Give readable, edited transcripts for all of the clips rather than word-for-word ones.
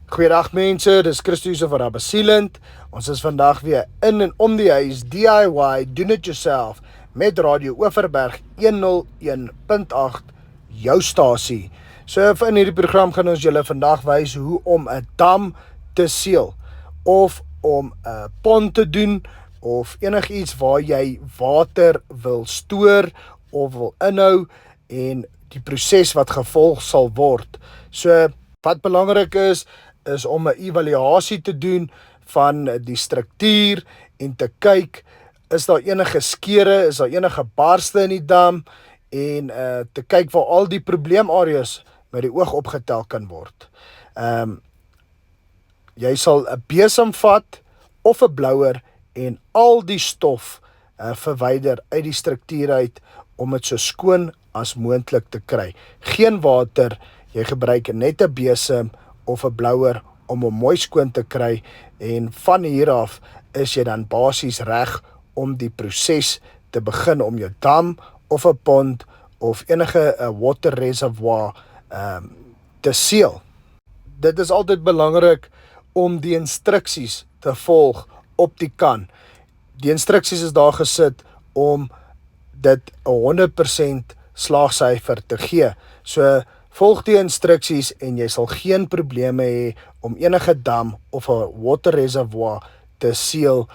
Goeiedag mense, dis Christus van Sealant. Ons is vandag weer in en om die huis, DIY, doen it yourself, met Radio Oeverberg 101.8, jou stasie. So in hierdie program gaan ons julle vandag wys hoe om 'n dam te seal, of om 'n pond te doen, of enigiets waar jy water wil stoor, of wil inhou, en die proses wat gevolg sal word. So wat belangrik is om 'n evaluasie te doen van die struktuur en te kyk, is daar enige skeure, is daar enige barste in die dam, en te kyk waar al die probleemareas met die oog opgetel kan word. Jy sal 'n besem vat of 'n blouer en al die stof verwyder uit die struktuur uit om dit so skoon as moontlik te kry. Geen water, jy gebruik net 'n besem of 'n blouer om hom mooi skoon te kry, en van hier af is jy dan basies reg om die proses te begin om jou dam of 'n pond of enige water reservoir te seal. Dit is altyd belangrik om die instruksies te volg op die kan. Die instruksies is daar gesit om dit 100% slaagsyfer te gee. So volg die instruksies en jy sal geen probleme hê om enige dam of 'n water reservoir te seal,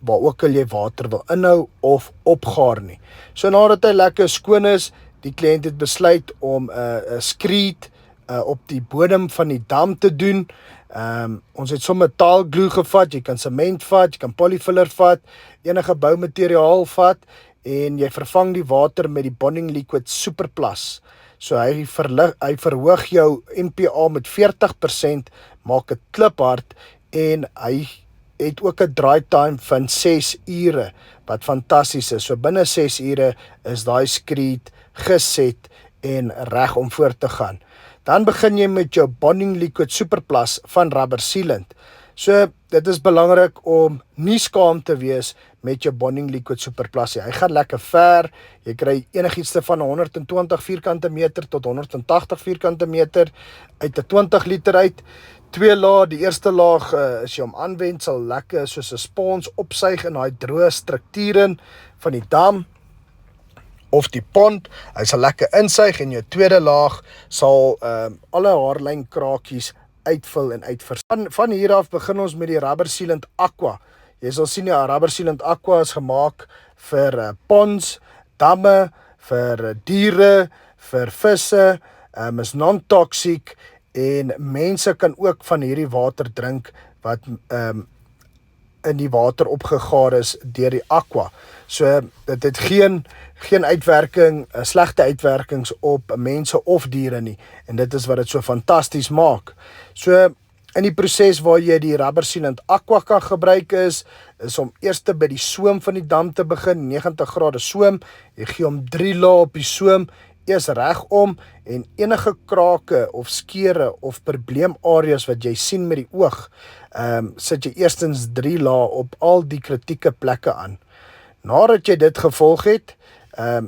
waar ook al jy water wil inhou of opgaar nie. So nadat hy lekker skoon is, die kliënt het besluit om 'n skreed op die bodem van die dam te doen. Ons het sommer metaalglue gevat, jy kan sement vat, jy kan polyfiller vat, enige boumateriaal vat, en jy vervang die water met die bonding liquid Superplus. So hy verhoog jou MPA met 40%, maak dit kliphard, en hy het ook 'n dry time van 6 ure, wat fantasties is. So binne 6 ure is daai skreed geset en reg om voort te gaan. Dan begin jy met jou bonding liquid Superplus van Rubber Sealant. So dit is belangrik om nie skaam te wees met jou bonding liquid Superplus. Hy gaan lekker ver. Jy kry enigiets van 120 vierkante meter tot 180 vierkante meter uit 'n 20 liter uit. 2 laag, die eerste laag as jy hom aanwend sal lekker soos 'n spons opsuig in daai droë strukture van die dam of die pond. Hy sal lekker insuig, en jou tweede laag sal alle haarlyn krakies uitvul en uitvers. Van hier af begin ons met die Rubber Sealant Aqua. Jy sal sien, ja, Rubber Sealant Aqua is gemaak vir ponds, damme, vir diere, vir visse, is non-toxic, en mense kan ook van hierdie water drink wat in die water opgegaar is deur die aqua. So dit het geen uitwerking, slegte uitwerkings op mense of diere nie, en dit is wat dit so fantasties maak. So in die proses waar jy die Rubber Sealant Aqua kan gebruik is om eers by die soem van die dam te begin, 90 grade soem. Jy gee hom 3 lae op die soem, eers reg om, en enige krake of skeure of probleemareas wat jy sien met die oog, sit jy eerstens 3 lae op al die kritieke plekke aan. Nadat jy dit gevolg het,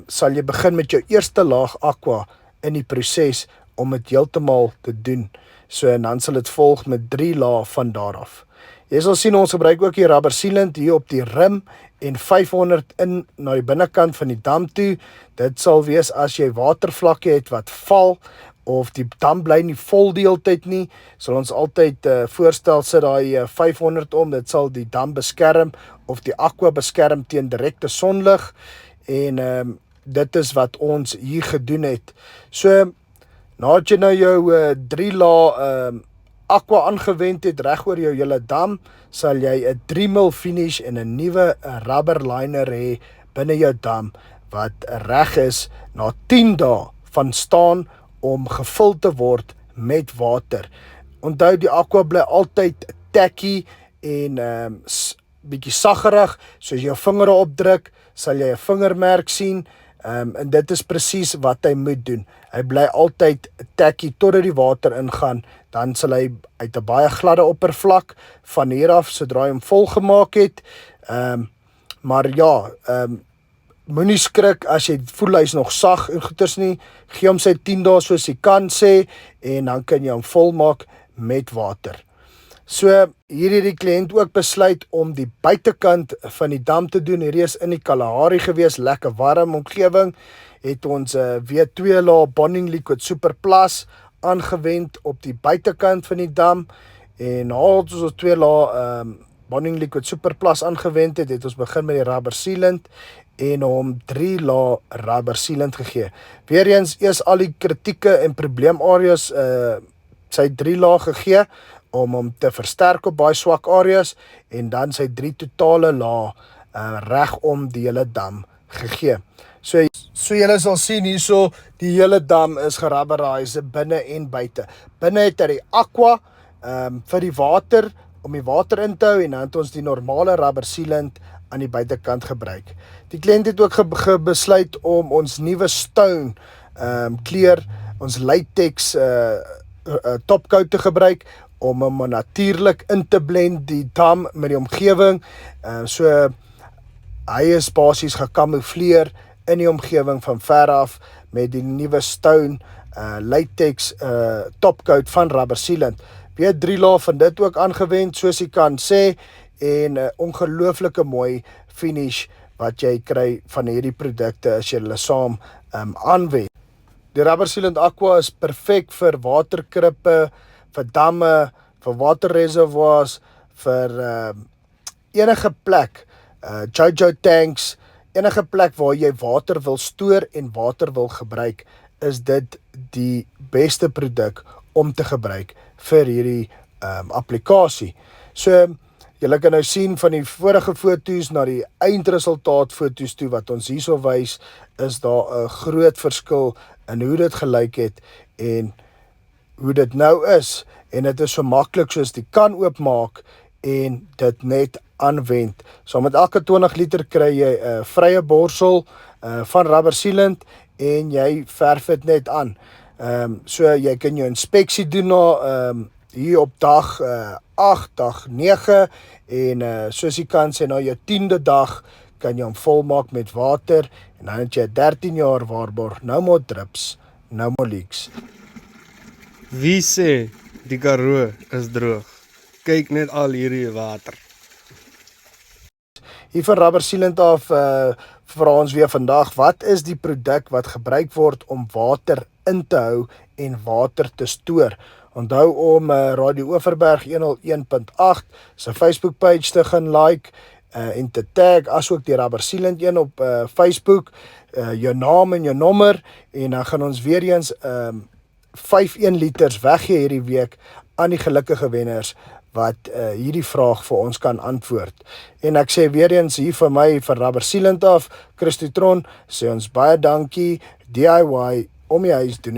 sal jy begin met jou eerste laag aqua in die proses om dit heeltemal te doen. So, en dan sal dit volg met 3 lae van daar af. Jy sal sien, ons gebruik ook die Rubber Sealant hier op die rim, en 500 in na die binnekant van die dam toe. Dit sal wees as jy watervlakke het wat val, of die dam bly nie vol die hele tyd nie, sal ons altyd voorstel, sit daai 500 om, dit sal die dam beskerm, of die aqua beskerm teen direkte sonlig, en dit is wat ons hier gedoen het. So, nadat jy nou jou 3 laag aqua aangewend het reg oor jou hele dam, sal jy 'n 3 mil finish en 'n nuwe rubber liner hê binne jou dam, wat reg is na 10 dae van staan om gevul te word met water. Onthou, die aqua bly altyd tacky en bietjie saggerig, so as jy jou vinger opdruk, sal jy 'n vingermerk sien, en dit is presies wat hy moet doen. Hy bly altyd tacky totdat die water ingaan, dan sal hy uit 'n baie gladde oppervlak van hier af, sodra hy hom volgemaak het. Maar ja, moenie skrik as jy voel hy's nog sag en goeters nie. Gee hom sy 10 dae soos jy kan sê, en dan kan jy hom volmaak met water. So, hier het die kliënt ook besluit om die buitekant van die dam te doen. Hierdie is in die Kalahari gewees, lekker warm omgewing. Het ons weer 2 lae bonding liquid super plus aangewend op die buitekant van die dam. En nadat ons 2 lae bonding liquid super plus aangewend het, het ons begin met die rubber sealant en hom 3 lae rubber sealant gegee. Weereens eers al die kritieke en probleemareas sy 3 lae gegee om hom te versterk op baie swak areas en dan sy 3 totale lae reg om die hele dam gegee. So julle sal sien hierso, die hele dam is gerubberise binne en buite. Binne het hy die aqua vir die water, om die water in te hou en dan het ons die normale rubber sealant aan die buitekant gebruik. Die kliënt het ook besluit om ons nuwe stone kleur, ons latex topcoat te gebruik, om hom natuurlijk in te blend, die dam met die omgewing. So hy is basies gekamoufleer in die omgewing van ver af met die nuwe stone latex topcoat van rubber sealant. Weer 3 lae van dit ook aangewend, soos jy kan sê, en ongelooflike mooi finish wat jy kry van hierdie produkte as jy hulle saam aanwend. Die rubber sealant aqua is perfek vir waterkrippe, vir damme, vir waterreservoirs, vir enige plek, Jojo Tanks, enige plek waar jy water wil stoor en water wil gebruik, is dit die beste produk om te gebruik vir hierdie applikasie. So, julle kan nou sien van die vorige foto's na die eindresultaat foto's toe wat ons hierso wys, is daar 'n groot verskil in hoe dit gelyk het en hoe dit nou is. En dit is so maklik soos die kan oopmaak en dit net aanwend. So met elke 20 liter kry jy 'n vrye borsel van rubber sealant en jy verf dit net aan. So jy kan jou inspeksie doen na hier op dag 8, dag 9 en soos jy kan sê na jou 10de dag kan jy hom volmaak met water en dan het jy 13 jaar waarborg, no more drips, no more leaks. Wie sê die Karoo is droog? Kyk net al hierdie water. Hier van rubber sealant af vra ons weer vandag, wat is die produk wat gebruik word om water in te hou en water te stoor? Onthou om Radio Oeverberg 101.8 sy Facebook page te gaan like en te tag, asook die rubber sealant een op Facebook, jou naam en jou nommer, en dan gaan ons weer eens 5 1 liters weggee hierdie week aan die gelukkige wenners wat hierdie vraag vir ons kan antwoord. En ek sê weer eens hier vir my, vir rubber sealant af, Christotron, sê ons baie dankie, DIY, om die huis doen.